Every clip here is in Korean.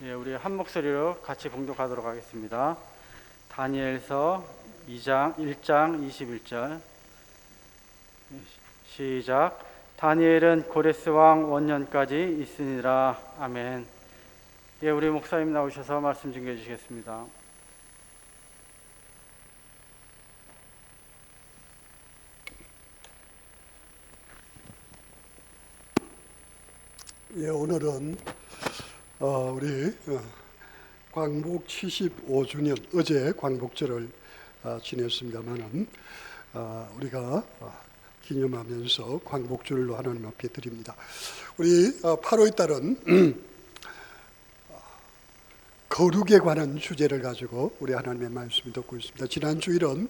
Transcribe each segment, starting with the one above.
예, 우리 한 목소리로 같이 봉독하도록 하겠습니다. 다니엘서 2장 1장 21절 시작. 다니엘은 고레스 왕 원년까지 있으니라. 아멘. 예, 우리 목사님 나오셔서 말씀 증거해 주시겠습니다. 예, 오늘은 우리 광복 75주년, 어제 광복절을 지냈습니다만은 우리가 기념하면서 광복절로 하나님 앞에 드립니다. 우리 8월 달은 거룩에 관한 주제를 가지고 우리 하나님의 말씀을 듣고 있습니다. 지난 주일은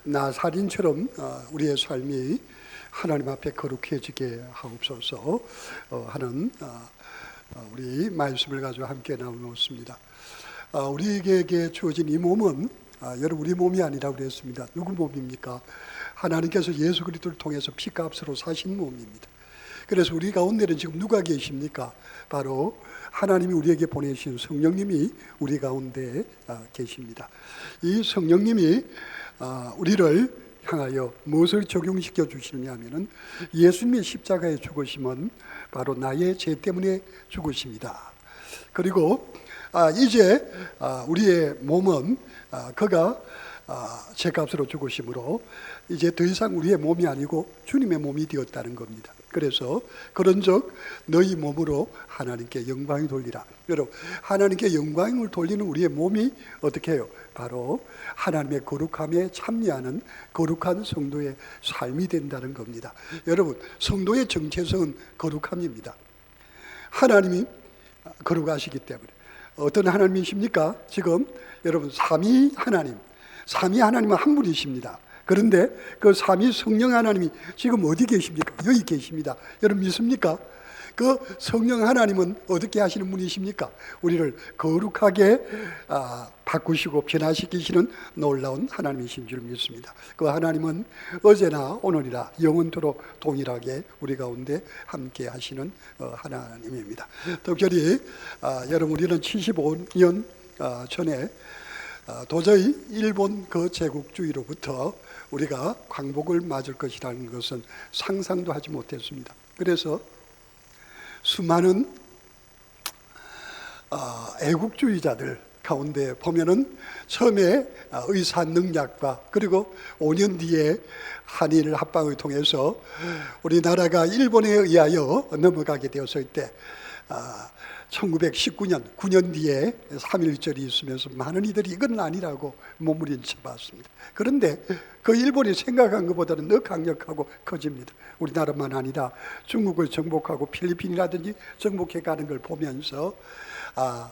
나사린처럼 우리의 삶이 하나님 앞에 거룩해지게 하옵소서 하는 우리 말씀을 가지고 함께 나누었습니다. 우리에게 주어진 이 몸은 여러분 우리 몸이 아니라고 그랬습니다. 누구 몸입니까? 하나님께서 예수 그리스도를 통해서 피값으로 사신 몸입니다. 그래서 우리 가운데는 지금 누가 계십니까? 바로 하나님이 우리에게 보내신 성령님이 우리 가운데 계십니다. 이 성령님이 우리를 향하여 무엇을 적용시켜 주시느냐 하면은 예수님의 십자가에 죽으심은 바로 나의 죄 때문에 죽으십니다. 그리고 이제 우리의 몸은 그가 죄값으로 죽으심으로 이제 더 이상 우리의 몸이 아니고 주님의 몸이 되었다는 겁니다. 그래서 그런즉 너희 몸으로 하나님께 영광을 돌리라. 여러분 하나님께 영광을 돌리는 우리의 몸이 어떻게 해요? 바로 하나님의 거룩함에 참여하는 거룩한 성도의 삶이 된다는 겁니다. 여러분 성도의 정체성은 거룩함입니다. 하나님이 거룩하시기 때문에. 어떤 하나님이십니까? 지금 여러분 삼위 하나님은 한 분이십니다. 그런데 그 삼위 성령 하나님이 지금 어디 계십니까? 여기 계십니다. 여러분 믿습니까? 그 성령 하나님은 어떻게 하시는 분이십니까? 우리를 거룩하게 바꾸시고 변화시키시는 놀라운 하나님이신 줄 믿습니다. 그 하나님은 어제나 오늘이라 영원토록 동일하게 우리 가운데 함께 하시는 하나님입니다. 특별히 여러분 우리는 75년 전에 도저히 일본 그 제국주의로부터 우리가 광복을 맞을 것이라는 것은 상상도 하지 못했습니다. 그래서 수많은 애국주의자들 가운데 보면은 처음에 의사능력과 그리고 5년 뒤에 한일 합방을 통해서 우리나라가 일본에 의하여 넘어가게 되었을 때 1919년 9년 뒤에 3.1절이 있으면서 많은 이들이 이건 아니라고 몸부림쳐 봤습니다. 그런데 그 일본이 생각한 것보다는 더 강력하고 커집니다. 우리나라만 아니라 중국을 정복하고 필리핀이라든지 정복해 가는 걸 보면서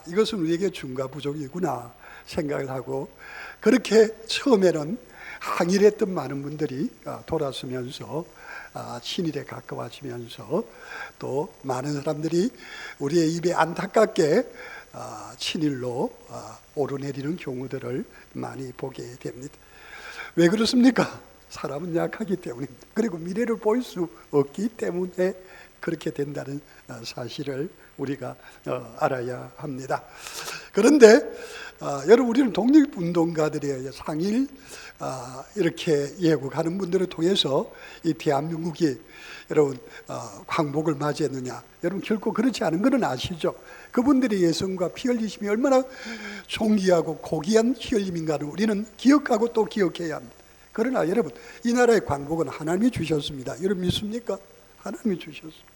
이것은 우리에게 중과부족이구나 생각을 하고, 그렇게 처음에는 항일했던 많은 분들이 돌아서면서 친일에 가까워지면서 또 많은 사람들이 우리의 입에 안타깝게 친일로 오르내리는 경우들을 많이 보게 됩니다. 왜 그렇습니까? 사람은 약하기 때문입니다. 그리고 미래를 볼 수 없기 때문에 그렇게 된다는 사실을 우리가 알아야 합니다. 그런데 여러분 우리는 독립운동가들의 상일 이렇게 예고하는 분들을 통해서 이 대한민국이 여러분 광복을 맞이했느냐? 여러분 결코 그렇지 않은 것은 아시죠? 그분들의 예성과 피 흘리심이 얼마나 존귀하고 고귀한 피 흘림인가를 우리는 기억하고 또 기억해야 합니다. 그러나 여러분 이 나라의 광복은 하나님이 주셨습니다. 여러분 믿습니까? 하나님이 주셨습니다.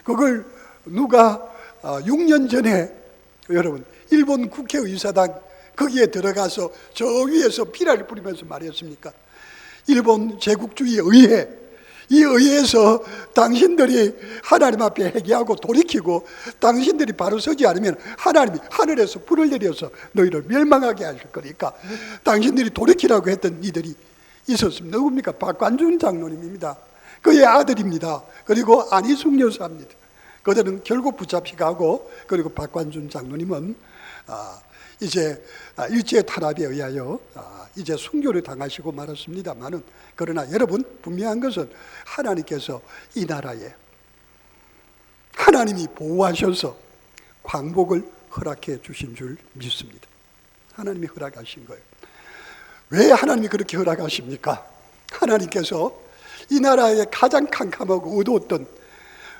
그걸 누가 6년 전에 여러분 일본 국회의사당 거기에 들어가서 저 위에서 피라를 뿌리면서 말했습니까? 일본 제국주의에 의해 이 의회에서 당신들이 하나님 앞에 회개하고 돌이키고 당신들이 바로 서지 않으면 하나님이 하늘에서 불을 내려서 너희를 멸망하게 하실 거니까 당신들이 돌이키라고 했던 이들이 있었습니다. 누굽니까? 박관준 장로님입니다. 그의 아들입니다. 그리고 안희숙 여사입니다. 그들은 결국 붙잡혀가고, 그리고 박관준 장로님은 이제 일제 탄압에 의하여 이제 순교를 당하시고 말았습니다만은, 그러나 여러분 분명한 것은 하나님께서 이 나라에 하나님이 보호하셔서 광복을 허락해 주신 줄 믿습니다. 하나님이 허락하신 거예요. 왜 하나님이 그렇게 허락하십니까? 하나님께서 이 나라에 가장 캄캄하고 어두웠던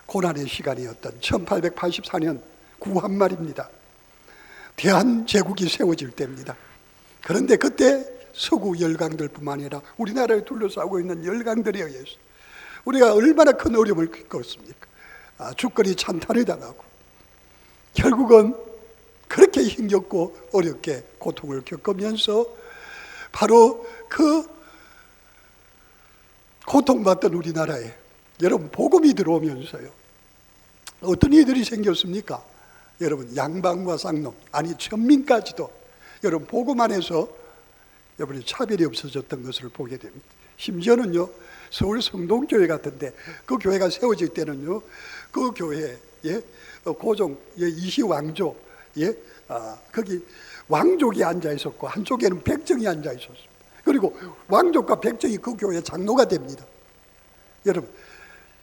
고난의 시간이었던 1884년 9월 말입니다. 대한제국이 세워질 때입니다. 그런데 그때 서구 열강들뿐만 아니라 우리나라를 둘러싸고 있는 열강들에 의해서 우리가 얼마나 큰 어려움을 겪었습니까? 주거리 찬탈을 당하고 결국은 그렇게 힘겹고 어렵게 고통을 겪으면서 바로 그 고통받던 우리나라에 여러분 복음이 들어오면서요, 어떤 일들이 생겼습니까? 여러분 양반과 쌍놈, 아니 천민까지도 여러분 복음 안에서 여러분이 차별이 없어졌던 것을 보게 됩니다. 심지어는요, 서울 성동교회 같은데 그 교회가 세워질 때는요, 그 교회에 고종 이시왕조 거기 왕족이 앉아 있었고 한쪽에는 백정이 앉아 있었습니다. 그리고 왕족과 백정이 그 교회 장로가 됩니다. 여러분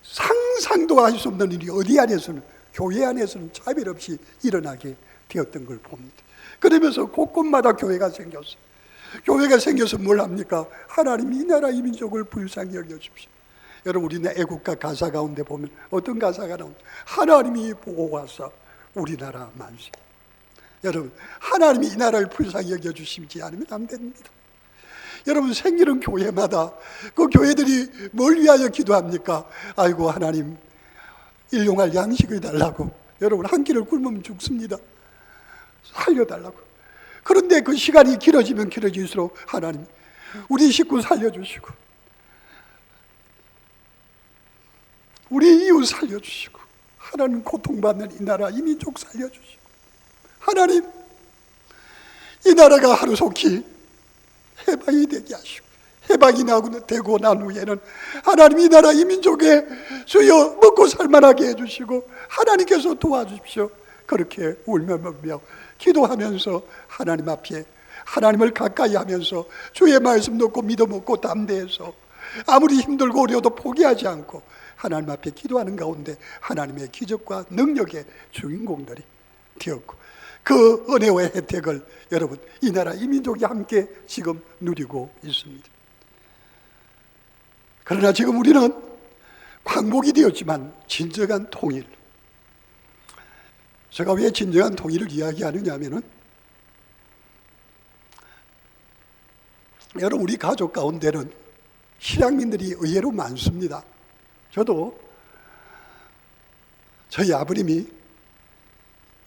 상상도 할 수 없는 일이 어디 안에서는, 교회 안에서는 차별 없이 일어나게 되었던 걸 봅니다. 그러면서 곳곳마다 교회가 생겼어요. 교회가 생겨서 뭘 합니까? 하나님 이 나라 이 민족을 불쌍히 여겨주십시오. 여러분 우리는 애국가 가사 가운데 보면 어떤 가사가 나옵니까? 하나님이 보호하사 우리나라 만세. 여러분 하나님이 이 나라를 불쌍히 여겨주시지 않으면 안 됩니다. 여러분 생기는 교회마다 그 교회들이 뭘 위하여 기도합니까? 아이고 하나님 일용할 양식을 달라고. 여러분 한 끼를 굶으면 죽습니다. 살려달라고. 그런데 그 시간이 길어지면 길어질수록 하나님 우리 식구 살려주시고 우리 이웃 살려주시고 하나님 고통받는 이 나라 이 민족 살려주시고 하나님 이 나라가 하루속히 해방이 되게 하시고 해방이 되고 난 후에는 하나님 이 나라 이 민족에 주여 먹고 살만하게 해주시고 하나님께서 도와주십시오. 그렇게 울며 먹며 기도하면서 하나님 앞에 하나님을 가까이 하면서 주의 말씀 듣고 믿어 먹고 담대해서 아무리 힘들고 어려워도 포기하지 않고 하나님 앞에 기도하는 가운데 하나님의 기적과 능력의 주인공들이 되었고 그 은혜와 혜택을 여러분 이 나라 이 민족이 함께 지금 누리고 있습니다. 그러나 지금 우리는 광복이 되었지만 진정한 통일, 제가 왜 진정한 통일을 이야기하느냐 하면은 여러분 우리 가족 가운데는 실향민들이 의외로 많습니다. 저도 저희 아버님이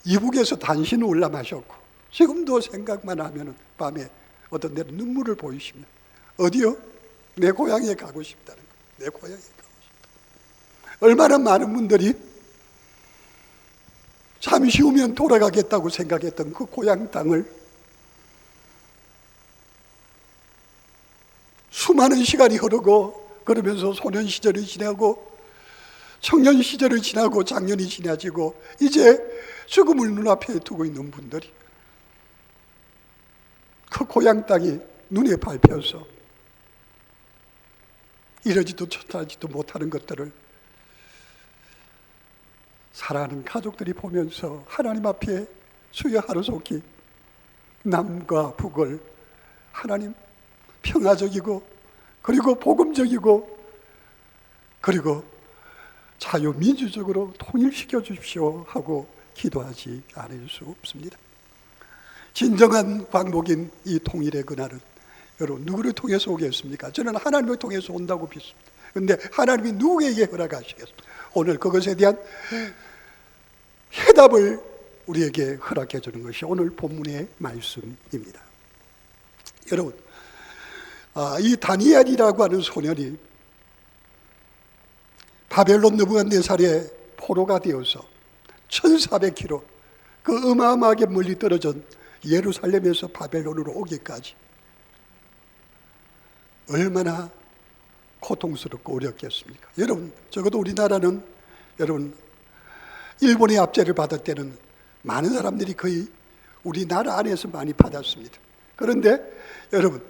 이북에서 단신을 올라마셨고 지금도 생각만 하면 밤에 어떤 데는 눈물을 보이십니다. 어디요? 내 고향에 가고 싶다는 거. 내 고향에 가고 싶다. 얼마나 많은 분들이 잠시 후면 돌아가겠다고 생각했던 그 고향 땅을 수많은 시간이 흐르고 그러면서 소년 시절이 지나고 청년 시절을 지나고 장년이 지나지고 이제 죽음을 눈앞에 두고 있는 분들이 그 고향 땅이 눈에 밟혀서 이러지도 저러지도 못하는 것들을 사랑하는 가족들이 보면서 하나님 앞에 주여 하루속히 남과 북을 하나님 평화적이고 그리고 복음적이고 그리고 자유민주적으로 통일시켜 주십시오 하고 기도하지 않을 수 없습니다. 진정한 광복인 이 통일의 그날은 여러분 누구를 통해서 오겠습니까? 저는 하나님을 통해서 온다고 믿습니다. 그런데 하나님이 누구에게 허락하시겠습니까? 오늘 그것에 대한 해답을 우리에게 허락해 주는 것이 오늘 본문의 말씀입니다. 여러분 이 다니엘이라고 하는 소년이 바벨론 느부갓네살의 포로가 되어서 1400km 그 어마어마하게 멀리 떨어진 예루살렘에서 바벨론으로 오기까지 얼마나 고통스럽고 어렵겠습니까? 여러분 적어도 우리나라는 여러분 일본의 압제를 받을 때는 많은 사람들이 거의 우리나라 안에서 많이 받았습니다. 그런데 여러분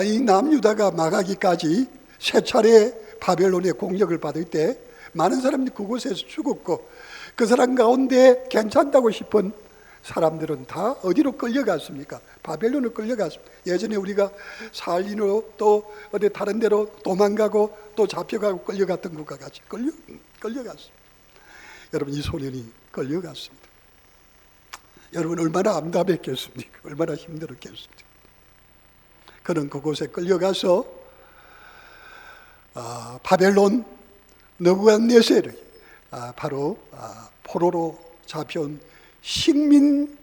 이 남유다가 망하기까지 세 차례 바벨론의 공격을 받을 때 많은 사람들이 그곳에서 죽었고 그 사람 가운데 괜찮다고 싶은 사람들은 다 어디로 끌려갔습니까? 바벨론으로 끌려갔습니다. 예전에 우리가 살인으로 또 어디 다른 데로 도망가고 또 잡혀가고 끌려갔던 것과 같이 끌려갔습니다. 여러분, 이 소년이 끌려갔습니다. 여러분, 얼마나 암담했겠습니까? 얼마나 힘들었겠습니까? 그는 그곳에 끌려가서 바벨론 느부갓네살의 바로 포로로 잡혀온 식민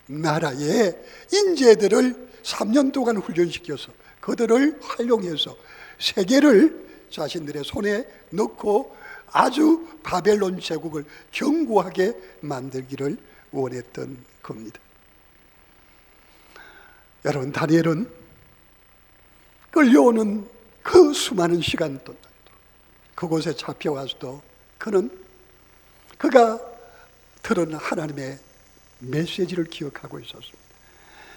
나라의 인재들을 3년 동안 훈련시켜서 그들을 활용해서 세계를 자신들의 손에 넣고 아주 바벨론 제국을 견고하게 만들기를 원했던 겁니다. 여러분, 다니엘은 끌려오는 그 수많은 시간 동안 그곳에 잡혀와서도 그가 들은 하나님의 메시지를 기억하고 있었습니다.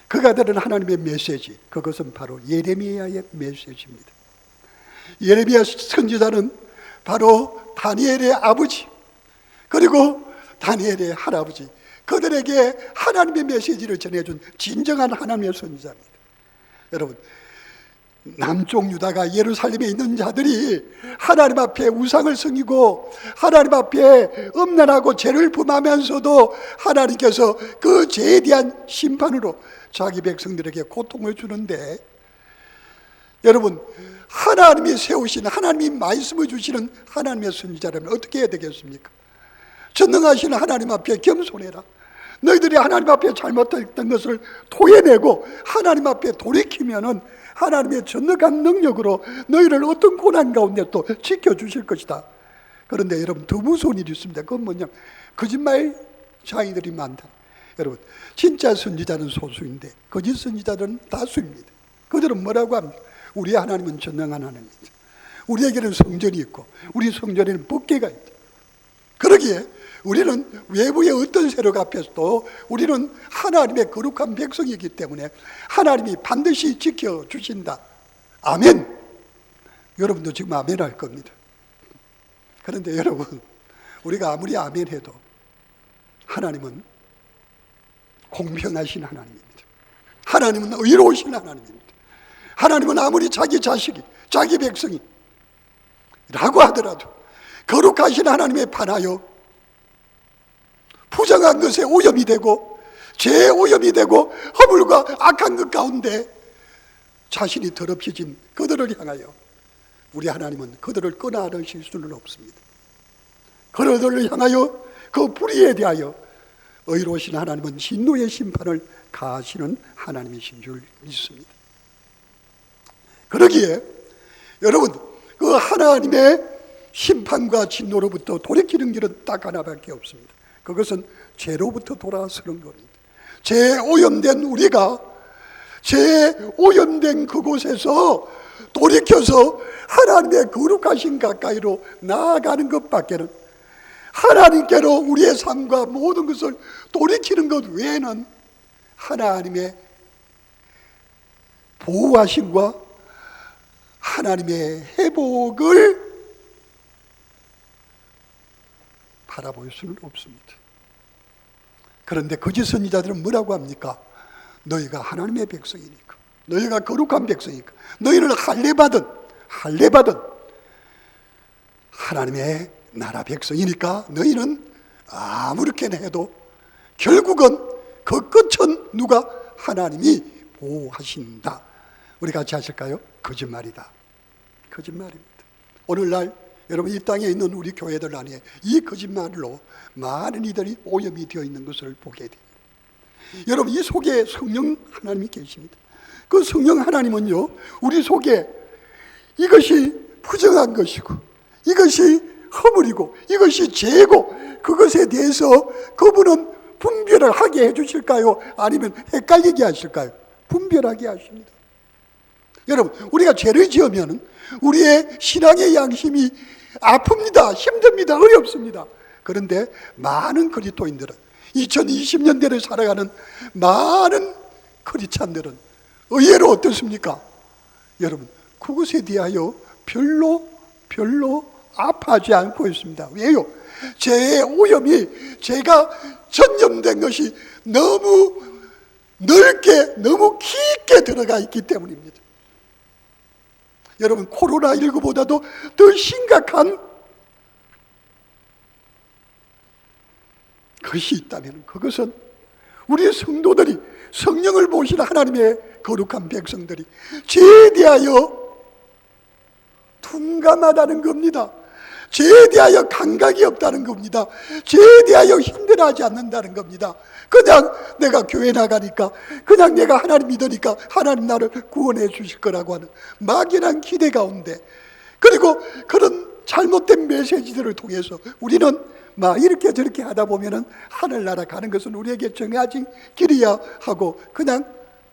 그가 들은 하나님의 메시지, 그것은 바로 예레미야의 메시지입니다. 예레미야 선지자는 바로 다니엘의 아버지 그리고 다니엘의 할아버지, 그들에게 하나님의 메시지를 전해준 진정한 하나님의 선지자입니다. 여러분, 남쪽 유다가 예루살렘에 있는 자들이 하나님 앞에 우상을 섬기고 하나님 앞에 음란하고 죄를 범하면서도 하나님께서 그 죄에 대한 심판으로 자기 백성들에게 고통을 주는데, 여러분, 하나님이 세우신, 하나님이 말씀을 주시는 하나님의 선지자라면 어떻게 해야 되겠습니까? 전능하신 하나님 앞에 겸손해라. 너희들이 하나님 앞에 잘못했던 것을 토해내고 하나님 앞에 돌이키면은 하나님의 전능한 능력으로 너희를 어떤 고난 가운데 또 지켜주실 것이다. 그런데 여러분, 더 무서운 일이 있습니다. 그건 뭐냐? 거짓말 자인들이 많다. 여러분, 진짜 선지자는 소수인데 거짓 선지자들은 다수입니다. 그들은 뭐라고 합니까? 우리의 하나님은 전능한 하나님입니다. 우리에게는 성전이 있고 우리 성전에는 법궤가 있다. 그러기에 우리는 외부의 어떤 세력 앞에서도 우리는 하나님의 거룩한 백성이기 때문에 하나님이 반드시 지켜주신다. 아멘. 여러분도 지금 아멘 할 겁니다. 그런데 여러분, 우리가 아무리 아멘 해도 하나님은 공평하신 하나님입니다. 하나님은 의로우신 하나님입니다. 하나님은 아무리 자기 자식이, 자기 백성이 라고 하더라도 거룩하신 하나님에 반하여 부정한 것에 오염이 되고 죄에 오염이 되고 허물과 악한 것 가운데 자신이 더럽혀진 그들을 향하여 우리 하나님은 그들을 끊어내실 수는 없습니다. 그들을 향하여 그 불의에 대하여 의로우신 하나님은 진노의 심판을 가하시는 하나님이신 줄 믿습니다. 그러기에 여러분, 그 하나님의 심판과 진노로부터 돌이키는 길은 딱 하나밖에 없습니다. 그것은 죄로부터 돌아서는 겁니다. 죄에 오염된 우리가 죄에 오염된 그곳에서 돌이켜서 하나님의 거룩하신 가까이로 나아가는 것밖에는, 하나님께로 우리의 삶과 모든 것을 돌이키는 것 외에는 하나님의 보호하심과 하나님의 회복을 바라볼 수는 없습니다. 그런데 거짓 선지자들은 뭐라고 합니까? 너희가 하나님의 백성이니까, 너희가 거룩한 백성이니까, 너희를 할례받은 하나님의 나라 백성이니까 너희는 아무렇게나 해도 결국은 그 끝은 누가? 하나님이 보호하신다. 우리 같이 하실까요? 거짓말이다. 거짓말입니다. 오늘날 여러분, 이 땅에 있는 우리 교회들 안에 이 거짓말로 많은 이들이 오염이 되어 있는 것을 보게 됩니다. 여러분, 이 속에 성령 하나님이 계십니다. 그 성령 하나님은요, 우리 속에 이것이 부정한 것이고 이것이 허물이고 이것이 죄고 그것에 대해서 그분은 분별을 하게 해주실까요? 아니면 헷갈리게 하실까요? 분별하게 하십니다. 여러분, 우리가 죄를 지으면 우리의 신앙의 양심이 아픕니다. 힘듭니다. 어렵습니다. 그런데 많은 그리스도인들은, 2020년대를 살아가는 많은 크리스찬들은 의외로 어떻습니까? 여러분, 그것에 대하여 별로 아파하지 않고 있습니다. 왜요? 죄의 오염이, 제가 전염된 것이 너무 넓게, 너무 깊게 들어가 있기 때문입니다. 여러분, 코로나19보다도 더 심각한 것이 있다면 그것은 우리 성도들이, 성령을 모시는 하나님의 거룩한 백성들이 죄에 대하여 둔감하다는 겁니다. 죄에 대하여 감각이 없다는 겁니다. 죄에 대하여 힘들어하지 않는다는 겁니다. 그냥 내가 교회 나가니까, 그냥 내가 하나님 믿으니까 하나님 나를 구원해 주실 거라고 하는 막연한 기대 가운데, 그리고 그런 잘못된 메시지들을 통해서 우리는 막 이렇게 저렇게 하다 보면은 하늘나라 가는 것은 우리에게 정해진 길이야 하고 그냥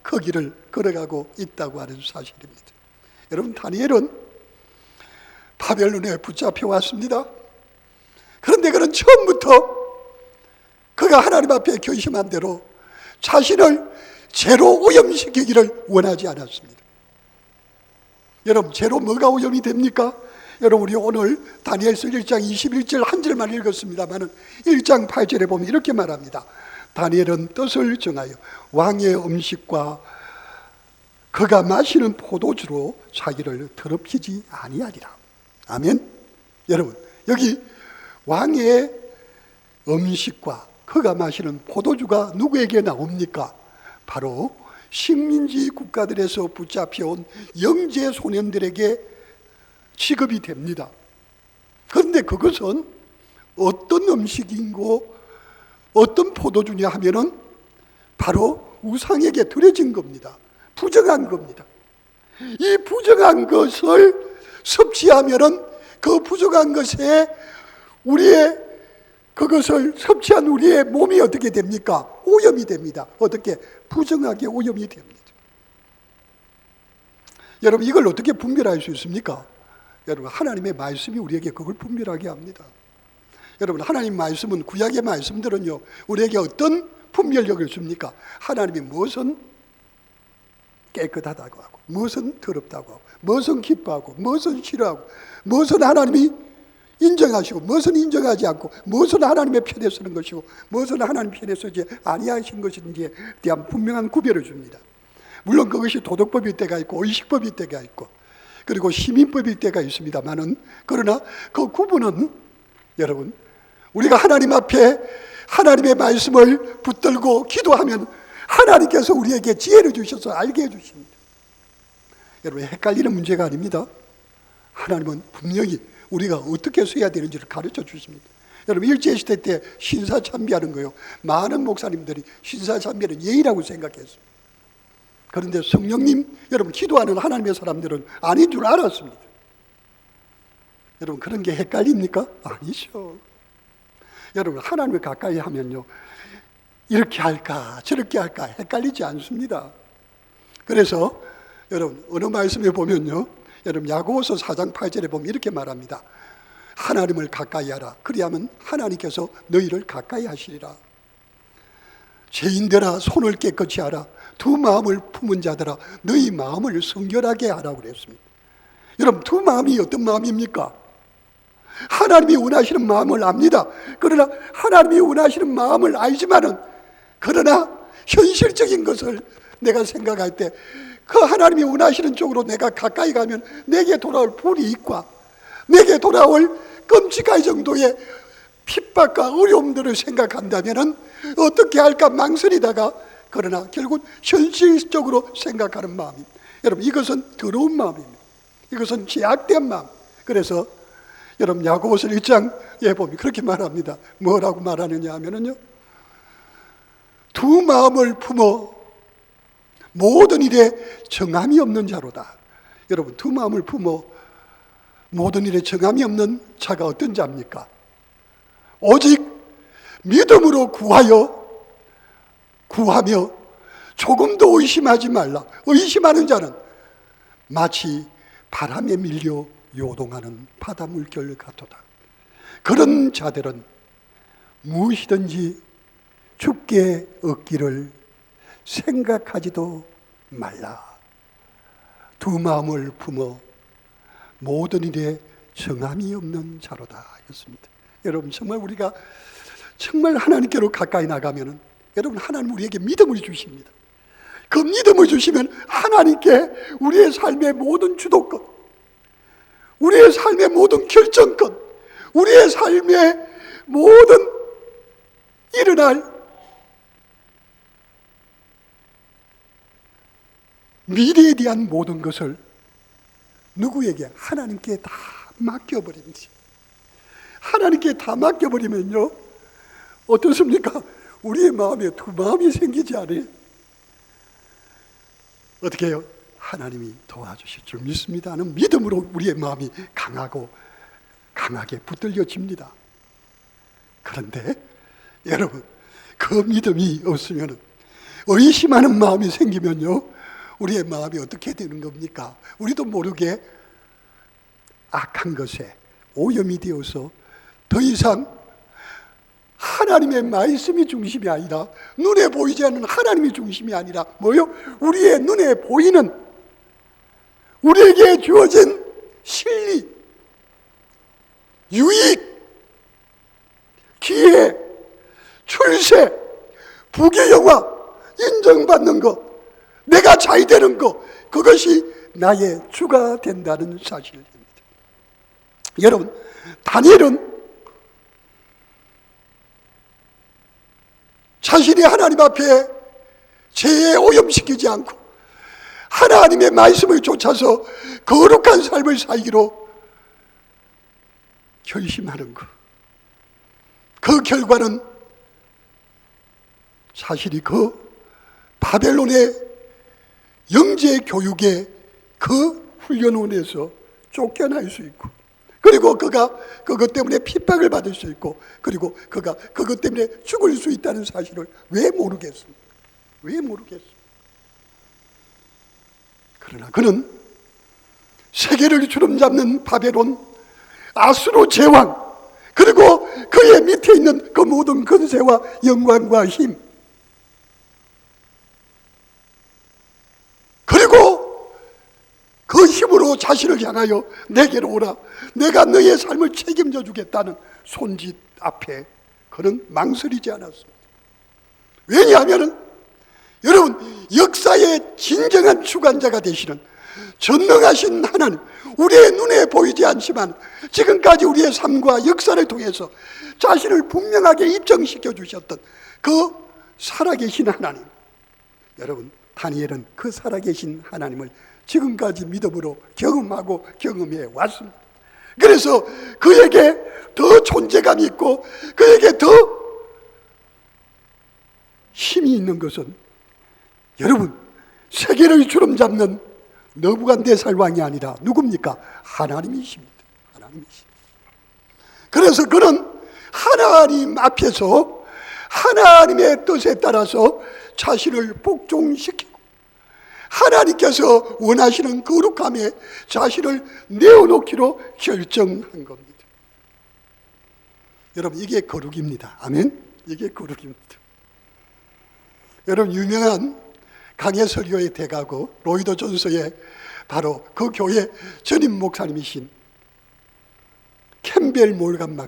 그 길을 걸어가고 있다고 하는 사실입니다. 여러분, 다니엘은 바벨론에 붙잡혀 왔습니다. 그런데 그는 처음부터 그가 하나님 앞에 결심한 대로 자신을 죄로 오염시키기를 원하지 않았습니다. 여러분, 죄로 뭐가 오염이 됩니까? 여러분, 우리 오늘 다니엘서 1장 21절 한 절만 읽었습니다만 1장 8절에 보면 이렇게 말합니다. 다니엘은 뜻을 정하여 왕의 음식과 그가 마시는 포도주로 자기를 더럽히지 아니하리라. 아멘. 여러분, 여기 왕의 음식과 그가 마시는 포도주가 누구에게 나옵니까? 바로 식민지 국가들에서 붙잡혀온 영재 소년들에게 취급이 됩니다. 그런데 그것은 어떤 음식인고 어떤 포도주냐 하면은 바로 우상에게 드려진 겁니다. 부정한 겁니다. 이 부정한 것을 섭취하면은 그 부정한 것에 그것을 섭취한 우리의 몸이 어떻게 됩니까? 오염이 됩니다. 어떻게? 부정하게 오염이 됩니다. 여러분, 이걸 어떻게 분별할 수 있습니까? 여러분, 하나님의 말씀이 우리에게 그걸 분별하게 합니다. 여러분, 하나님 말씀은, 구약의 말씀들은요, 우리에게 어떤 분별력을 줍니까? 하나님이 무엇은 깨끗하다고 하고, 무엇은 더럽다고 하고, 무엇은 기뻐하고, 무엇은 싫어하고, 무엇은 하나님이 인정하시고, 무엇은 인정하지 않고, 무엇은 하나님의 편에 서는 것이고, 무엇은 하나님 편에 서지 아니하신 것인지에 대한 분명한 구별을 줍니다. 물론 그것이 도덕법일 때가 있고 의식법일 때가 있고 그리고 시민법일 때가 있습니다만은, 그러나 그 구분은 여러분, 우리가 하나님 앞에 하나님의 말씀을 붙들고 기도하면 하나님께서 우리에게 지혜를 주셔서 알게 해주십니다. 여러분, 헷갈리는 문제가 아닙니다. 하나님은 분명히 우리가 어떻게 써야 되는지를 가르쳐 주십니다. 여러분, 일제시대 때 신사참배하는 거요, 많은 목사님들이 신사참배는 예의라고 생각했습니다. 그런데 성령님, 여러분, 기도하는 하나님의 사람들은 아닌 줄 알았습니다. 여러분, 그런 게 헷갈립니까? 아니죠. 여러분, 하나님을 가까이 하면요, 이렇게 할까 저렇게 할까 헷갈리지 않습니다. 그래서 여러분, 어느 말씀에 보면요, 여러분, 야고보서 4장 8절에 보면 이렇게 말합니다. 하나님을 가까이 하라. 그리하면 하나님께서 너희를 가까이 하시리라. 죄인들아, 손을 깨끗이 하라. 두 마음을 품은 자들아, 너희 마음을 성결하게 하라고 그랬습니다. 여러분, 두 마음이 어떤 마음입니까? 하나님이 원하시는 마음을 압니다. 그러나 하나님이 원하시는 마음을 알지만은, 그러나 현실적인 것을 내가 생각할 때 그 하나님이 원하시는 쪽으로 내가 가까이 가면 내게 돌아올 불이익과 내게 돌아올 끔찍할 정도의 핍박과 어려움들을 생각한다면은 어떻게 할까 망설이다가, 그러나 결국 현실적으로 생각하는 마음입니다. 여러분, 이것은 더러운 마음입니다. 이것은 제약된 마음. 그래서 여러분, 야고보서 1장에 보면 그렇게 말합니다. 뭐라고 말하느냐 하면은요, 두 마음을 품어 모든 일에 정함이 없는 자로다. 여러분, 두 마음을 품어 모든 일에 정함이 없는 자가 어떤 자입니까? 오직 믿음으로 구하며 조금도 의심하지 말라. 의심하는 자는 마치 바람에 밀려 요동하는 바다 물결 같도다. 그런 자들은 무엇이든지 죽게 얻기를 생각하지도 말라. 두 마음을 품어 모든 일에 정함이 없는 자로다 했습니다. 여러분, 정말 우리가 정말 하나님께로 가까이 나가면은 여러분, 하나님 우리에게 믿음을 주십니다. 그 믿음을 주시면 하나님께 우리의 삶의 모든 주도권, 우리의 삶의 모든 결정권, 우리의 삶의 모든 일어날 미래에 대한 모든 것을 누구에게? 하나님께 다 맡겨버립니다. 하나님께 다 맡겨버리면요, 어떻습니까? 우리의 마음에 두 마음이 생기지 않아요? 어떻게 해요? 하나님이 도와주실 줄 믿습니다 하는 믿음으로 우리의 마음이 강하게 붙들려집니다. 그런데 여러분, 그 믿음이 없으면, 의심하는 마음이 생기면요, 우리의 마음이 어떻게 되는 겁니까? 우리도 모르게 악한 것에 오염이 되어서 더 이상 하나님의 말씀이 중심이 아니라, 눈에 보이지 않는 하나님이 중심이 아니라 뭐요? 우리의 눈에 보이는, 우리에게 주어진 실리, 유익, 기회, 출세, 부귀영화, 인정받는 것, 내가 잘 되는 것, 그것이 나의 주가 된다는 사실입니다. 여러분, 다니엘은 자신이 하나님 앞에 죄에 오염시키지 않고 하나님의 말씀을 쫓아서 거룩한 삶을 살기로 결심하는 것, 그 결과는 사실이 그 바벨론의 영재 교육의 그 훈련원에서 쫓겨날 수 있고, 그리고 그가 그것 때문에 핍박을 받을 수 있고, 그리고 그가 그것 때문에 죽을 수 있다는 사실을 왜 모르겠습니까? 왜 모르겠습니까? 그러나 그는 세계를 주름잡는 바벨론, 아수르 제왕, 그리고 그의 밑에 있는 그 모든 권세와 영광과 힘, 그리고 그 힘으로 자신을 향하여 내게로 오라, 내가 너의 삶을 책임져 주겠다는 손짓 앞에 그는 망설이지 않았습니다. 왜냐하면 여러분, 역사의 진정한 주관자가 되시는 전능하신 하나님, 우리의 눈에 보이지 않지만 지금까지 우리의 삶과 역사를 통해서 자신을 분명하게 입증시켜 주셨던 그 살아계신 하나님, 여러분, 다니엘은 그 살아계신 하나님을 지금까지 믿음으로 경험하고 경험해 왔습니다. 그래서 그에게 더 존재감이 있고 그에게 더 힘이 있는 것은, 여러분, 세계를 주름잡는 느부갓네살 왕이 아니라 누굽니까? 하나님이십니다. 하나님이십니다. 그래서 그는 하나님 앞에서 하나님의 뜻에 따라서 자신을 복종시키고 하나님께서 원하시는 거룩함에 자신을 내어놓기로 결정한 겁니다. 여러분, 이게 거룩입니다. 아멘? 이게 거룩입니다. 여러분, 유명한 강해설교의 대가고 로이더 존스의 바로 그 교회 전임 목사님이신 캠벨 몰간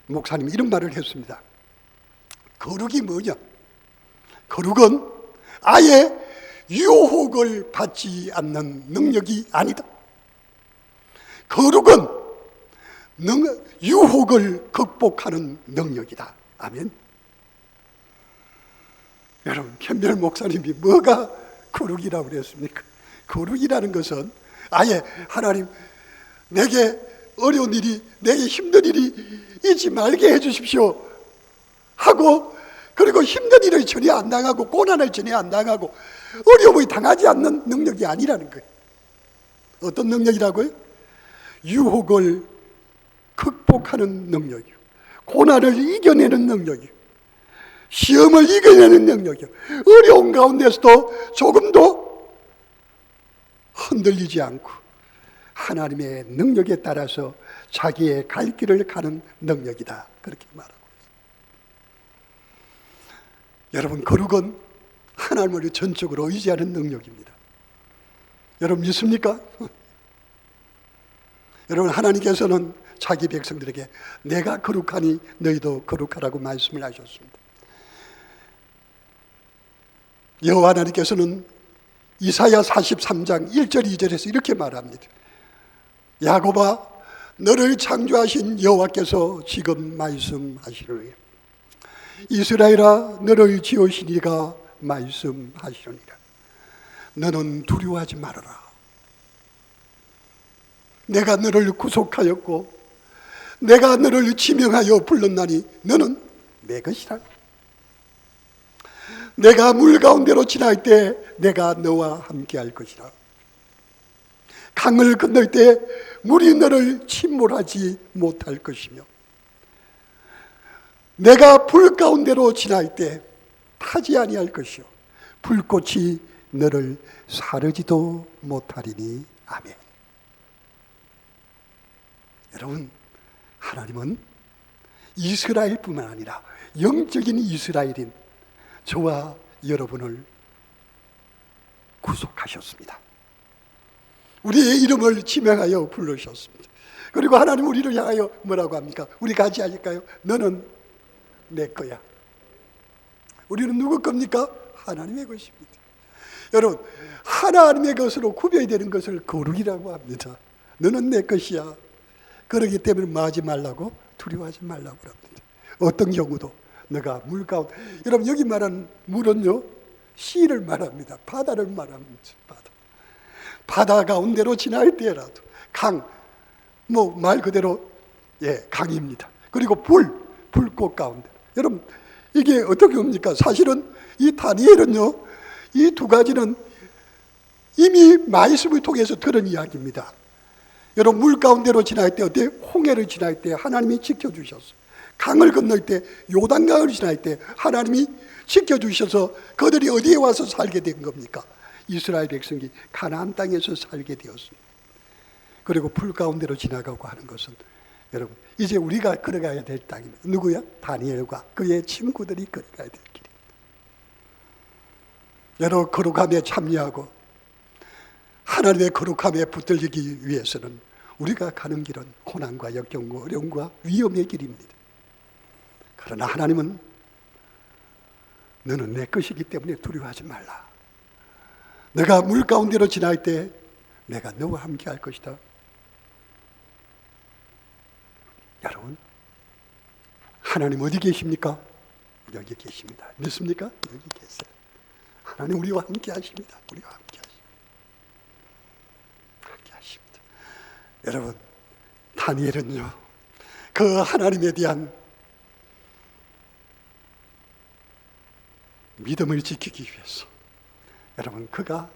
목사님이 이런 말을 했습니다. 거룩이 뭐냐? 거룩은 아예 유혹을 받지 않는 능력이 아니다. 거룩은 유혹을 극복하는 능력이다. 아멘. 여러분, 캠벨 목사님이 뭐가 거룩이라고 그랬습니까? 거룩이라는 것은 아예 하나님, 내게 어려운 일이, 내게 힘든 일이 있지 말게 해주십시오 하고, 그리고 힘든 일을 전혀 안 당하고 고난을 전혀 안 당하고 어려움을 당하지 않는 능력이 아니라는 거예요. 어떤 능력이라고요? 유혹을 극복하는 능력이요, 고난을 이겨내는 능력이요, 시험을 이겨내는 능력이요, 어려운 가운데서도 조금도 흔들리지 않고 하나님의 능력에 따라서 자기의 갈 길을 가는 능력이다, 그렇게 말하고 있습니다. 여러분, 거룩은 하나님을 전적으로 의지하는 능력입니다. 여러분, 믿습니까? 여러분, 하나님께서는 자기 백성들에게 내가 거룩하니 너희도 거룩하라고 말씀을 하셨습니다. 여호와 하나님께서는 이사야 43장 1절 2절에서 이렇게 말합니다. 야곱아, 너를 창조하신 여호와께서 지금 말씀하시노니 이스라엘아, 너를 지으신 이가 말씀하시노니라. 너는 두려워하지 말아라. 내가 너를 구속하였고 내가 너를 지명하여 불렀나니 너는 내 것이라. 내가 물 가운데로 지날 때 내가 너와 함께 할 것이라. 강을 건널 때 물이 너를 침몰하지 못할 것이며 내가 불 가운데로 지날 때 타지 아니할 것이요 불꽃이 너를 사르지도 못하리니. 아멘. 여러분, 하나님은 이스라엘뿐만 아니라 영적인 이스라엘인 저와 여러분을 구속하셨습니다. 우리의 이름을 지명하여 부르셨습니다. 그리고 하나님 우리를 향하여 뭐라고 합니까? 우리 같이 할까요? 너는 내 거야. 우리는 누구 겁니까? 하나님의 것입니다. 여러분, 하나님의 것으로 구별이 되는 것을 거룩이라고 합니다. 너는 내 것이야. 그러기 때문에 뭐하지 말라고? 두려워하지 말라고 합니다. 어떤 경우도 너가 물 가운데, 여러분 여기 말하는 물은요 시를 말합니다. 바다를 말합니다. 바다 가운데로 지날 때라도 강, 뭐 말 그대로 강입니다. 그리고 불꽃 가운데. 여러분 이게 어떻게 옵니까? 사실은 이 다니엘은요 이 두 가지는 이미 말씀을 통해서 들은 이야기입니다. 여러분 물 가운데로 지날 때 어때? 홍해를 지날 때 하나님이 지켜주셨어요. 강을 건널 때 요단강을 지날 때 하나님이 지켜주셔서 그들이 어디에 와서 살게 된 겁니까? 이스라엘 백성이 가나안 땅에서 살게 되었습니다. 그리고 불 가운데로 지나가고 하는 것은 여러분 이제 우리가 걸어가야 될 땅입니다. 누구야? 다니엘과 그의 친구들이 걸어가야 될 길입니다. 여러분 거룩함에 참여하고 하나님의 거룩함에 붙들리기 위해서는 우리가 가는 길은 고난과 역경과 어려움과 위험의 길입니다. 그러나 하나님은 너는 내 것이기 때문에 두려워하지 말라. 내가 물 가운데로 지날 때 내가 너와 함께 할 것이다. 여러분, 하나님 어디 계십니까? 여기 계십니다. 믿습니까? 여기 계세요. 하나님 우리와 함께 하십니다. 우리와 함께 하십니다. 여러분, 다니엘은요 그 하나님에 대한 믿음을 지키기 위해서 여러분 그가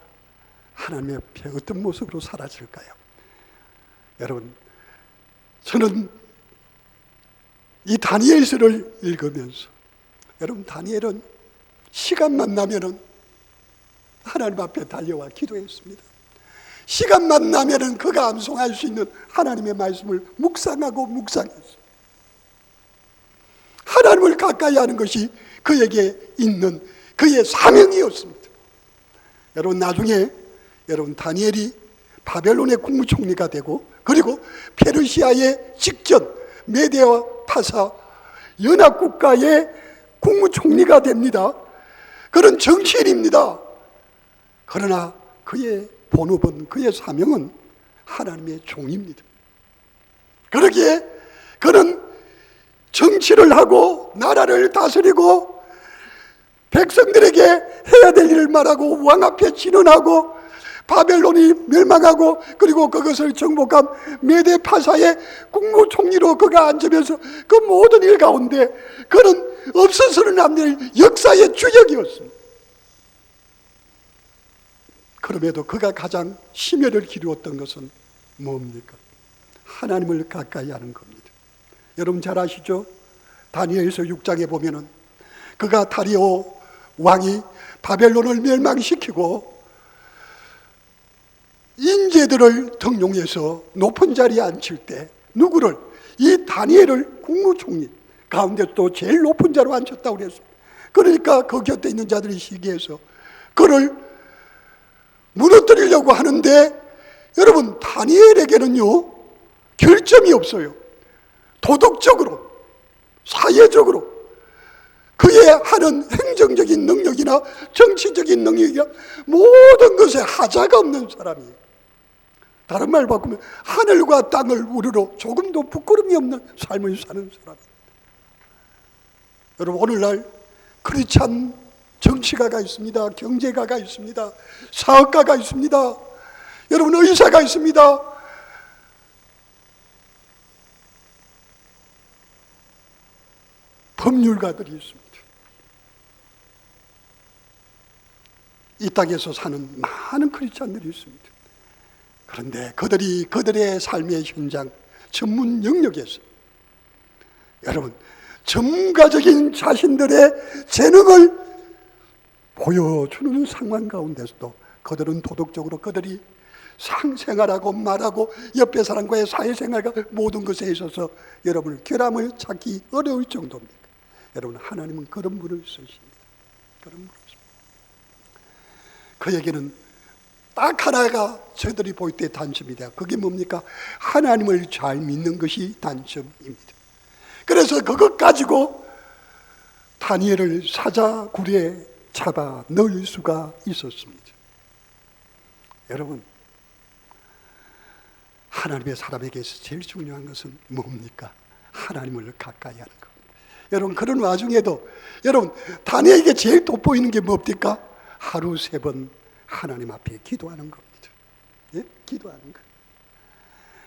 하나님 앞에 어떤 모습으로 사라질까요? 여러분 저는 이 다니엘서를 읽으면서 여러분 다니엘은 시간만 나면은 하나님 앞에 달려와 기도했습니다. 시간만 나면은 그가 암송할 수 있는 하나님의 말씀을 묵상했습니다. 하나님을 가까이 하는 것이 그에게 있는 그의 사명이었습니다. 여러분 나중에 여러분 다니엘이 바벨론의 국무총리가 되고 그리고 페르시아의 직전 메대와 파사 연합국가의 국무총리가 됩니다. 그런 정치인입니다. 그러나 그의 본업은 그의 사명은 하나님의 종입니다. 그러기에 그는 정치를 하고 나라를 다스리고 백성들에게 해야 될 일을 말하고 왕 앞에 진언하고 바벨론이 멸망하고 그리고 그것을 정복한 메대 파사의 국무총리로 그가 앉으면서 그 모든 일 가운데 그는 없어서는 안 될 역사의 주역이었습니다. 그럼에도 그가 가장 심혈을 기울였던 것은 뭡니까? 하나님을 가까이 하는 겁니다. 여러분 잘 아시죠? 다니엘서 6장에 보면은 그가 다리오 왕이 바벨론을 멸망시키고 인재들을 등용해서 높은 자리에 앉힐 때 누구를? 이 다니엘을 국무총리 가운데 또 제일 높은 자로 앉혔다고 그랬습니다. 그러니까 그 곁에 있는 자들이 시기해서 그를 무너뜨리려고 하는데 여러분 다니엘에게는요 결점이 없어요. 도덕적으로, 사회적으로 그의 하는 행정적인 능력이나 정치적인 능력이나 모든 것에 하자가 없는 사람이에요. 다른 말 바꾸면 하늘과 땅을 우러러 조금도 부끄러움이 없는 삶을 사는 사람입니다. 여러분, 오늘날 크리스찬 정치가가 있습니다. 경제가가 있습니다. 사업가가 있습니다. 여러분, 의사가 있습니다. 법률가들이 있습니다. 이 땅에서 사는 많은 크리스찬들이 있습니다. 그런데 그들의 삶의 현장, 전문 영역에서 여러분, 전문가적인 자신들의 재능을 보여주는 상황 가운데서도 그들은 도덕적으로 그들이 상생활하고 말하고 옆에 사람과의 사회생활과 모든 것에 있어서 여러분을 결함을 찾기 어려울 정도입니다. 여러분, 하나님은 그런 분을 쓰십니다. 그런 분을 쓰십니다. 그에게는 딱 하나가 저들이 볼 때 단점이다. 그게 뭡니까? 하나님을 잘 믿는 것이 단점입니다. 그래서 그것 가지고 다니엘을 사자굴에 잡아 넣을 수가 있었습니다. 여러분, 하나님의 사람에게서 제일 중요한 것은 뭡니까? 하나님을 가까이 하는 겁니다. 여러분, 그런 와중에도 여러분, 다니엘에게 제일 돋보이는 게 뭡니까? 하루 3번 하나님 앞에 기도하는 겁니다. 예? 기도하는 거.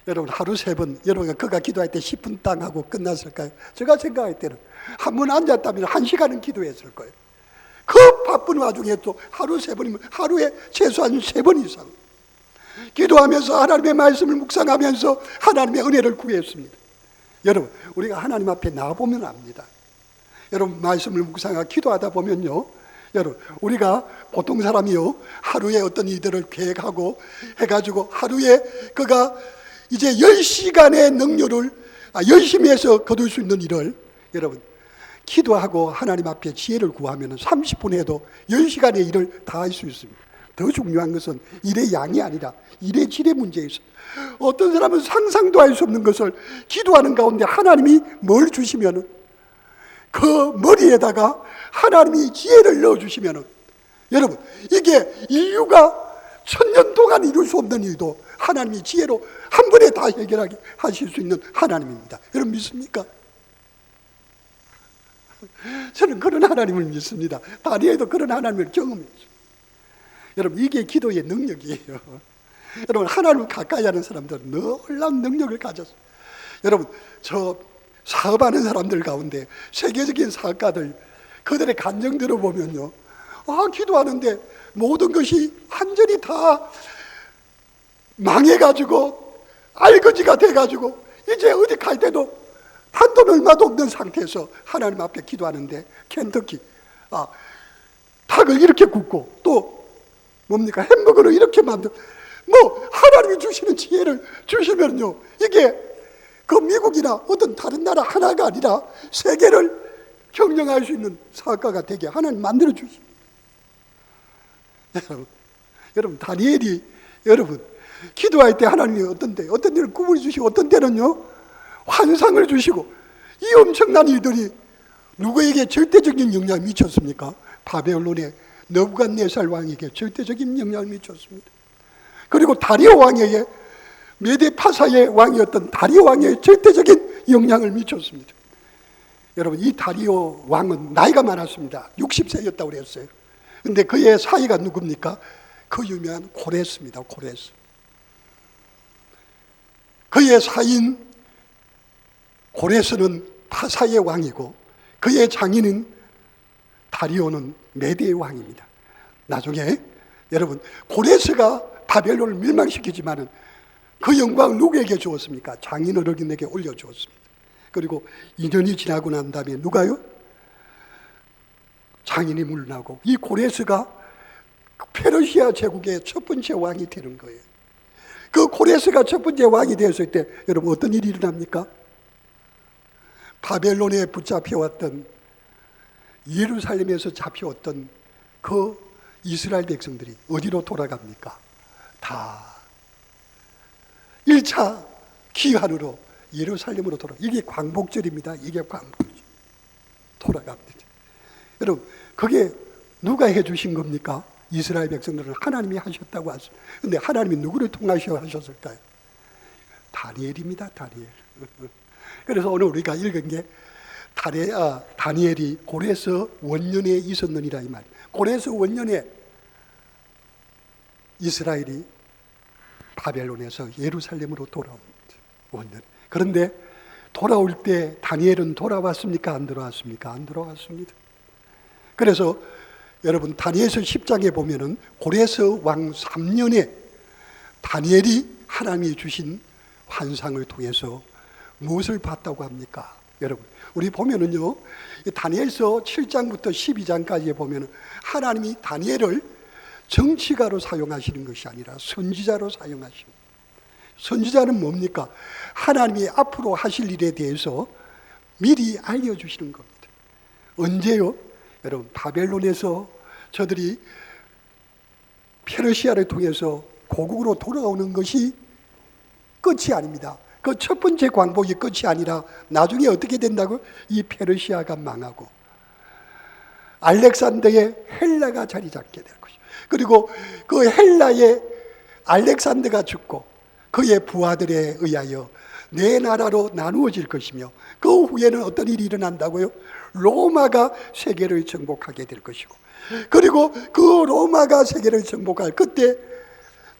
여러분, 하루 3번, 여러분, 그가 기도할 때 10분 땅 하고 끝났을까요? 제가 생각할 때는 한 번 앉았다면 1시간은 기도했을 거예요. 그 바쁜 와중에 또 하루 3번이면 하루에 최소한 3번 이상 기도하면서 하나님의 말씀을 묵상하면서 하나님의 은혜를 구했습니다. 여러분, 우리가 하나님 앞에 나와보면 압니다. 여러분, 말씀을 묵상하고 기도하다 보면요, 여러분, 우리가 보통 사람이요, 하루에 어떤 일들을 계획하고 해가지고 하루에 그가 이제 10시간의 능률을 열심히 해서 거둘 수 있는 일을 여러분, 기도하고 하나님 앞에 지혜를 구하면 30분 해도 10시간의 일을 다 할 수 있습니다. 더 중요한 것은 일의 양이 아니라 일의 질의 문제에 있어요. 어떤 사람은 상상도 할 수 없는 것을 기도하는 가운데 하나님이 뭘 주시면은 그 머리에다가 하나님이 지혜를 넣어주시면은 여러분, 이게 인류가 1000년 동안 이룰 수 없는 일도 하나님이 지혜로 한 번에 다 해결하게 하실 수 있는 하나님입니다. 여러분, 믿습니까? 저는 그런 하나님을 믿습니다. 다니엘도 그런 하나님을 경험했어요. 여러분, 이게 기도의 능력이에요. 여러분, 하나님을 가까이 하는 사람들은 놀라운 능력을 가졌어요. 여러분, 저 사업하는 사람들 가운데 세계적인 사업가들, 그들의 간증 들어보면요, 기도하는데 모든 것이 완전히 다 망해가지고 알거지가 돼가지고 이제 어디 갈 때도 한돈 얼마도 없는 상태에서 하나님 앞에 기도하는데, 켄터키 닭을 이렇게 굽고 또 뭡니까, 햄버거를 이렇게 만들, 하나님이 주시는 지혜를 주시면요, 이게 그 미국이나 어떤 다른 나라 하나가 아니라 세계를 경영할 수 있는 사업가가 되게 하나님 만들어 주십니다. 여러분, 다니엘이 여러분 기도할 때 하나님이 어떤 일을 꿈을 주시고 어떤 때는요 환상을 주시고, 이 엄청난 일들이 누구에게 절대적인 영향을 미쳤습니까? 바벨론의 느부갓네살 왕에게 절대적인 영향을 미쳤습니다. 그리고 다리오 왕에게, 메데 파사의 왕이었던 다리오 왕에 절대적인 영향을 미쳤습니다. 여러분, 이 다리오 왕은 나이가 많았습니다. 60세였다고 그랬어요. 근데 그의 사이가 누굽니까? 그 유명한 고레스입니다. 고레스. 그의 사인 고레스는 파사의 왕이고, 그의 장인은 다리오는 메대의 왕입니다. 나중에 여러분, 고레스가 바벨론을 멸망시키지만은 그 영광을 누구에게 주었습니까? 장인 어른에게 올려주었습니다. 그리고 2년이 지나고 난 다음에 누가요? 장인이 물러나고 이 고레스가 페르시아 제국의 첫 번째 왕이 되는 거예요. 그 고레스가 첫 번째 왕이 되었을 때 여러분, 어떤 일이 일어납니까? 바벨론에 붙잡혀왔던, 예루살렘에서 잡혀왔던 그 이스라엘 백성들이 어디로 돌아갑니까? 다 1차 기한으로 예루살렘으로 돌아. 이게 광복절입니다. 이게 광복절. 돌아갑니다. 여러분, 그게 누가 해주신 겁니까? 이스라엘 백성들은 하나님이 하셨다고 하죠. 근데 하나님이 누구를 통하셔 하셨을까요? 다니엘입니다. 다니엘. 그래서 오늘 우리가 읽은 게 다니엘이 고레스 원년에 있었느니라 이 말이에요. 고레스 원년에 이스라엘이 바벨론에서 예루살렘으로 돌아옵니다. 원년. 그런데 돌아올 때 다니엘은 돌아왔습니까? 안 돌아왔습니까? 안 돌아왔습니다. 그래서 여러분 다니엘서 10장에 보면은 고레스 왕 3년에 다니엘이 하나님이 주신 환상을 통해서 무엇을 봤다고 합니까? 여러분 우리 보면은요 다니엘서 7장부터 12장까지에 보면은 하나님이 다니엘을 정치가로 사용하시는 것이 아니라 선지자로 사용하십니다. 선지자는 뭡니까? 하나님이 앞으로 하실 일에 대해서 미리 알려주시는 겁니다. 언제요? 여러분 바벨론에서 저들이 페르시아를 통해서 고국으로 돌아오는 것이 끝이 아닙니다. 그 첫 번째 광복이 끝이 아니라 나중에 어떻게 된다고요? 이 페르시아가 망하고 알렉산더의 헬라가 자리 잡게 될 것이고, 그리고 그 헬라의 알렉산더가 죽고 그의 부하들에 의하여 네 나라로 나누어질 것이며, 그 후에는 어떤 일이 일어난다고요? 로마가 세계를 정복하게 될 것이고, 그리고 그 로마가 세계를 정복할 그때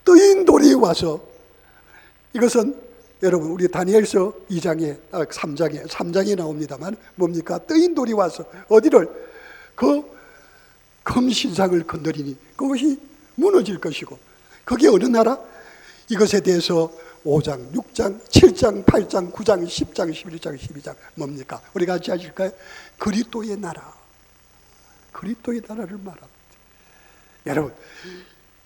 뜨인 돌이 와서, 이것은 여러분 우리 다니엘서 3장에 나옵니다만 뭡니까? 뜨인 돌이 와서 어디를? 그 금신상을 건드리니 그것이 무너질 것이고, 그게 어느 나라? 이것에 대해서 5장, 6장, 7장, 8장, 9장, 10장, 11장, 12장 뭡니까? 우리 같이 하실까요? 그리스도의 나라, 그리스도의 나라를 말합니다. 여러분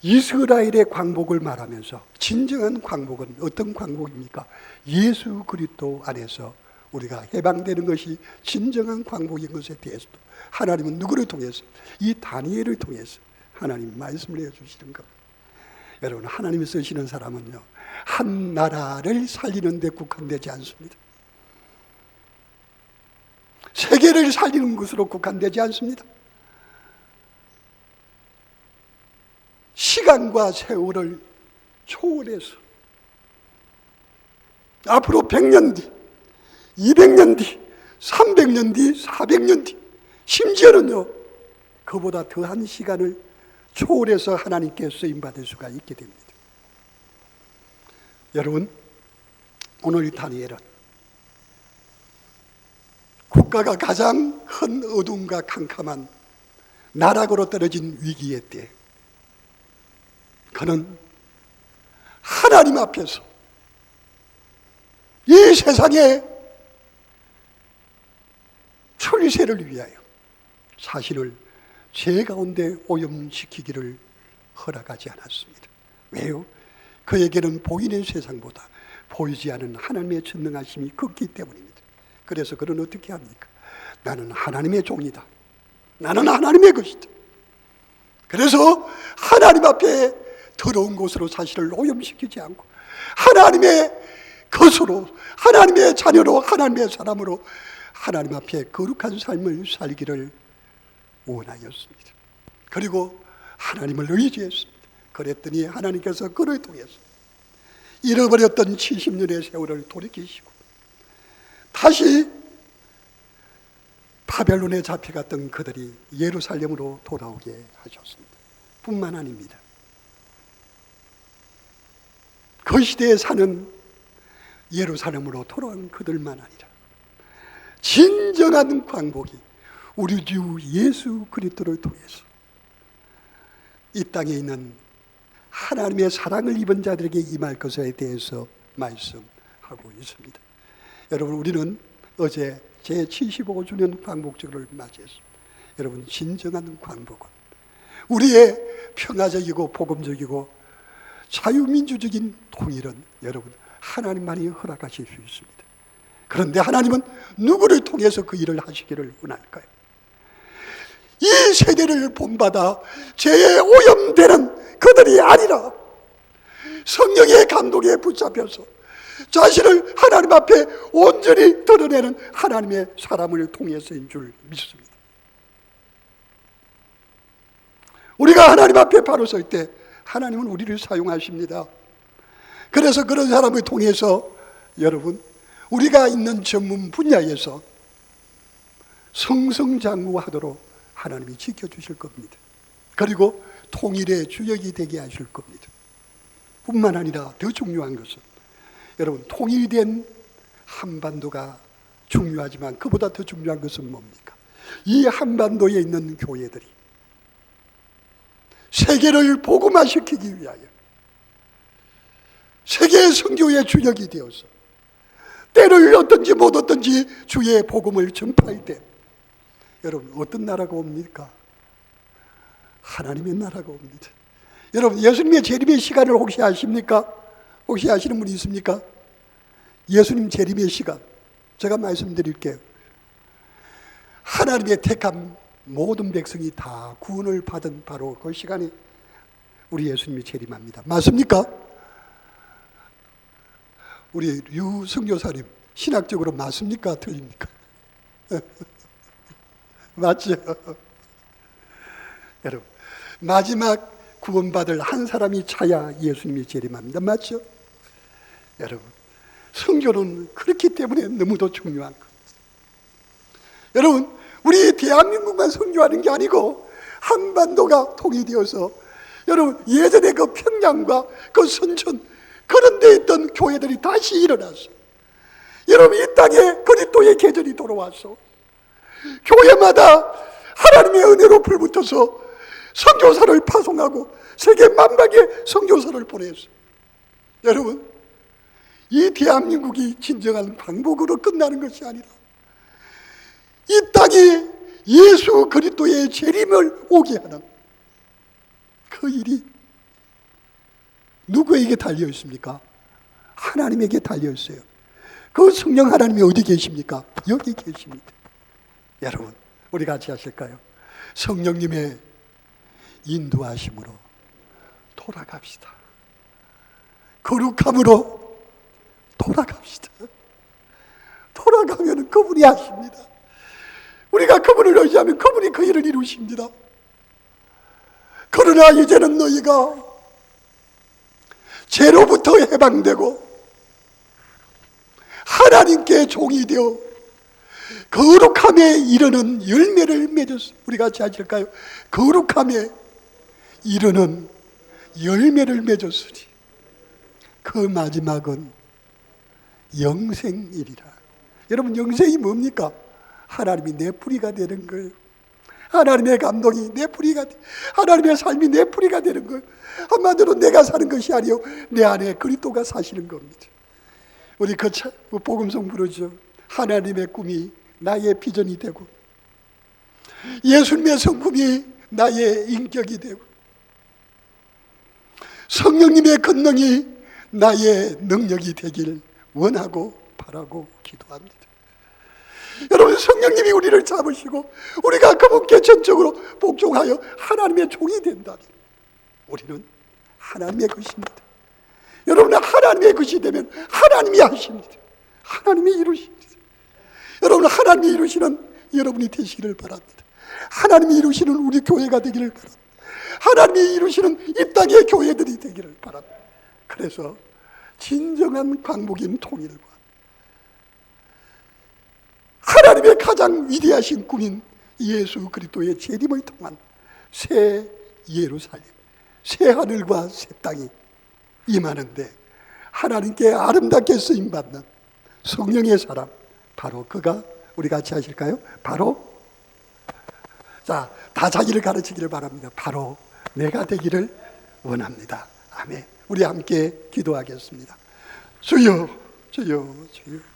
이스라엘의 광복을 말하면서 진정한 광복은 어떤 광복입니까? 예수 그리스도 안에서 우리가 해방되는 것이 진정한 광복인 것에 대해서도 하나님은 누구를 통해서? 이 다니엘을 통해서 하나님 말씀을 해주시는 겁니다. 여러분 하나님이 쓰시는 사람은요 한 나라를 살리는 데 국한되지 않습니다. 세계를 살리는 것으로 국한되지 않습니다. 시간과 세월을 초월해서 앞으로 100년 뒤, 200년 뒤, 300년 뒤, 400년 뒤, 심지어는요 그보다 더한 시간을 초월해서 하나님께 쓰임받을 수가 있게 됩니다. 여러분 오늘 이 다니엘은 국가가 가장 큰 어둠과 캄캄한 나락으로 떨어진 위기의 때 그는 하나님 앞에서 이 세상의 출세를 위하여 자신을 죄 가운데 오염시키기를 허락하지 않았습니다. 왜요? 그에게는 보이는 세상보다 보이지 않은 하나님의 전능하심이 컸기 때문입니다. 그래서 그는 어떻게 합니까? 나는 하나님의 종이다. 나는 하나님의 것이다. 그래서 하나님 앞에 더러운 곳으로 자신을 오염시키지 않고 하나님의 것으로, 하나님의 자녀로, 하나님의 사람으로 하나님 앞에 거룩한 삶을 살기를 원하였습니다. 그리고 하나님을 의지했습니다. 그랬더니 하나님께서 그를 통해서 잃어버렸던 70년의 세월을 돌이키시고 다시 바벨론에 잡혀갔던 그들이 예루살렘으로 돌아오게 하셨습니다. 뿐만 아닙니다. 그 시대에 사는 예루살렘으로 돌아온 그들만 아니라 진정한 광복이 우리 주 예수 그리스도를 통해서 이 땅에 있는 하나님의 사랑을 입은 자들에게 임할 것에 대해서 말씀하고 있습니다. 여러분 우리는 어제 제75주년 광복절을 맞이했습니다. 여러분 진정한 광복은 우리의 평화적이고 복음적이고 자유민주적인 통일은 여러분 하나님만이 허락하실 수 있습니다. 그런데 하나님은 누구를 통해서 그 일을 하시기를 원할까요? 이 세대를 본받아 죄에 오염되는 그들이 아니라 성령의 감동에 붙잡혀서 자신을 하나님 앞에 온전히 드러내는 하나님의 사람을 통해서인 줄 믿습니다. 우리가 하나님 앞에 바로 설 때 하나님은 우리를 사용하십니다. 그래서 그런 사람을 통해서 여러분, 우리가 있는 전문 분야에서 성성장구하도록 하나님이 지켜주실 겁니다. 그리고 통일의 주역이 되게 하실 겁니다. 뿐만 아니라 더 중요한 것은 여러분, 통일된 한반도가 중요하지만 그보다 더 중요한 것은 뭡니까? 이 한반도에 있는 교회들이 세계를 복음화시키기 위하여 세계 선교의 주역이 되어서 때를 얻든지 못 얻든지 주의 복음을 전파할 때 여러분, 어떤 나라가 옵니까? 하나님의 나라가 옵니다. 여러분, 예수님의 재림의 시간을 혹시 아십니까? 혹시 아시는 분이 있습니까? 예수님 재림의 시간, 제가 말씀드릴게요. 하나님의 택한 모든 백성이 다 구원을 받은 바로 그 시간에 우리 예수님이 재림합니다. 맞습니까? 우리 류 선교사님, 신학적으로 맞습니까? 틀립니까? 맞죠? 여러분, 마지막 구원받을 한 사람이 차야 예수님이 재림합니다. 맞죠? 여러분, 선교는 그렇기 때문에 너무도 중요한 것. 여러분, 우리 대한민국만 선교하는 게 아니고 한반도가 통일되어서 여러분, 예전에 그 평양과 그 선천 그런 데 있던 교회들이 다시 일어났어. 여러분, 이 땅에 그리스도의 계절이 돌아왔어. 교회마다 하나님의 은혜로 불붙어서 선교사를 파송하고 세계 만방에 선교사를 보냈어. 여러분, 이 대한민국이 진정한 광복으로 끝나는 것이 아니라 이 땅에 예수 그리스도의 재림을 오게 하는 그 일이 누구에게 달려 있습니까? 하나님에게 달려 있어요. 그 성령 하나님이 어디 계십니까? 여기 계십니다. 여러분, 우리 같이 하실까요? 성령님의 인도하심으로 돌아갑시다. 거룩함으로 돌아갑시다. 돌아가면 그분이 하십니다. 우리가 그분을 의지하면 그분이 그 일을 이루십니다. 그러나 이제는 너희가 죄로부터 해방되고 하나님께 종이 되어 거룩함에 이르는 열매를 맺었어. 우리 같이 하실까요? 거룩함에 이르는 열매를 맺었으니 그 마지막은 영생이리라. 여러분, 영생이 뭡니까? 하나님이 내 뿌리가 되는 거예요. 하나님의 감동이 내 뿌리가, 하나님의 삶이 내 뿌리가 되는 거예요. 한마디로 내가 사는 것이 아니요, 내 안에 그리스도가 사시는 겁니다. 우리 그 복음송 부르죠. 하나님의 꿈이 나의 비전이 되고 예수님의 성품이 나의 인격이 되고 성령님의 권능이 나의 능력이 되길 원하고 바라고 기도합니다. 여러분, 성령님이 우리를 잡으시고 우리가 그분께 전적으로 복종하여 하나님의 종이 된다면 우리는 하나님의 것입니다. 여러분은 하나님의 것이 되면 하나님이 하십니다. 하나님이 이루십니다. 여러분, 하나님이 이루시는 여러분이 되시기를 바랍니다. 하나님이 이루시는 우리 교회가 되기를 바랍니다. 하나님이 이루시는 이 땅의 교회들이 되기를 바랍니다. 그래서 진정한 광복인 통일과 하나님의 가장 위대하신 꿈인 예수 그리스도의 재림을 통한 새 예루살렘, 새 하늘과 새 땅이 임하는데 하나님께 아름답게 쓰임받는 성령의 사람, 바로 그가, 우리 같이 하실까요? 바로, 자, 다 자기를 가르치기를 바랍니다. 바로 내가 되기를 원합니다. 아멘. 우리 함께 기도하겠습니다. 주여, 주여, 주여.